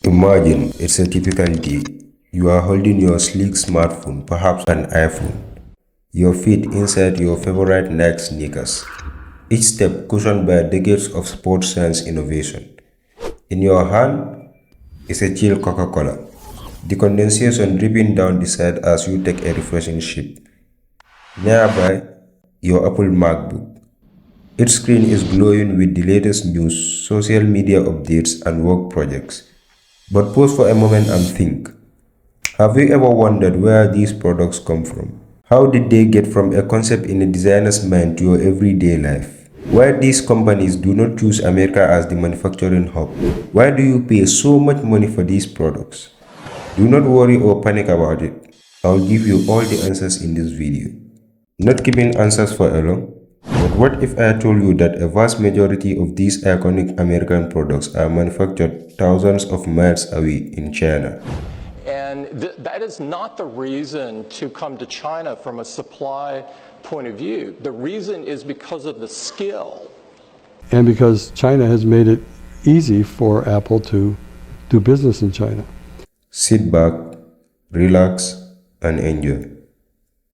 Imagine it's a typical day. You are holding your sleek smartphone, perhaps an iPhone, your feet inside your favorite Nike sneakers, each step cushioned by decades of sports science innovation. In your hand is a chill Coca-Cola, the condensation dripping down the side as you take a refreshing sip. Nearby, your Apple MacBook. Its screen is glowing with the latest news, social media updates, and work projects. But pause for a moment and think. Have you ever wondered where these products come from? How did they get from a concept in a designer's mind to your everyday life? Why these companies do not choose America as the manufacturing hub? Why do you pay so much money for these products? Do not worry or panic about it. I'll give you all the answers in this video. Not keeping answers for long, but what if I told you that a vast majority of these iconic American products are manufactured thousands of miles away in China? And that is not the reason to come to China from a supply point of view. The reason is because of the skill. And because China has made it easy for Apple to do business in China. Sit back, relax, and enjoy.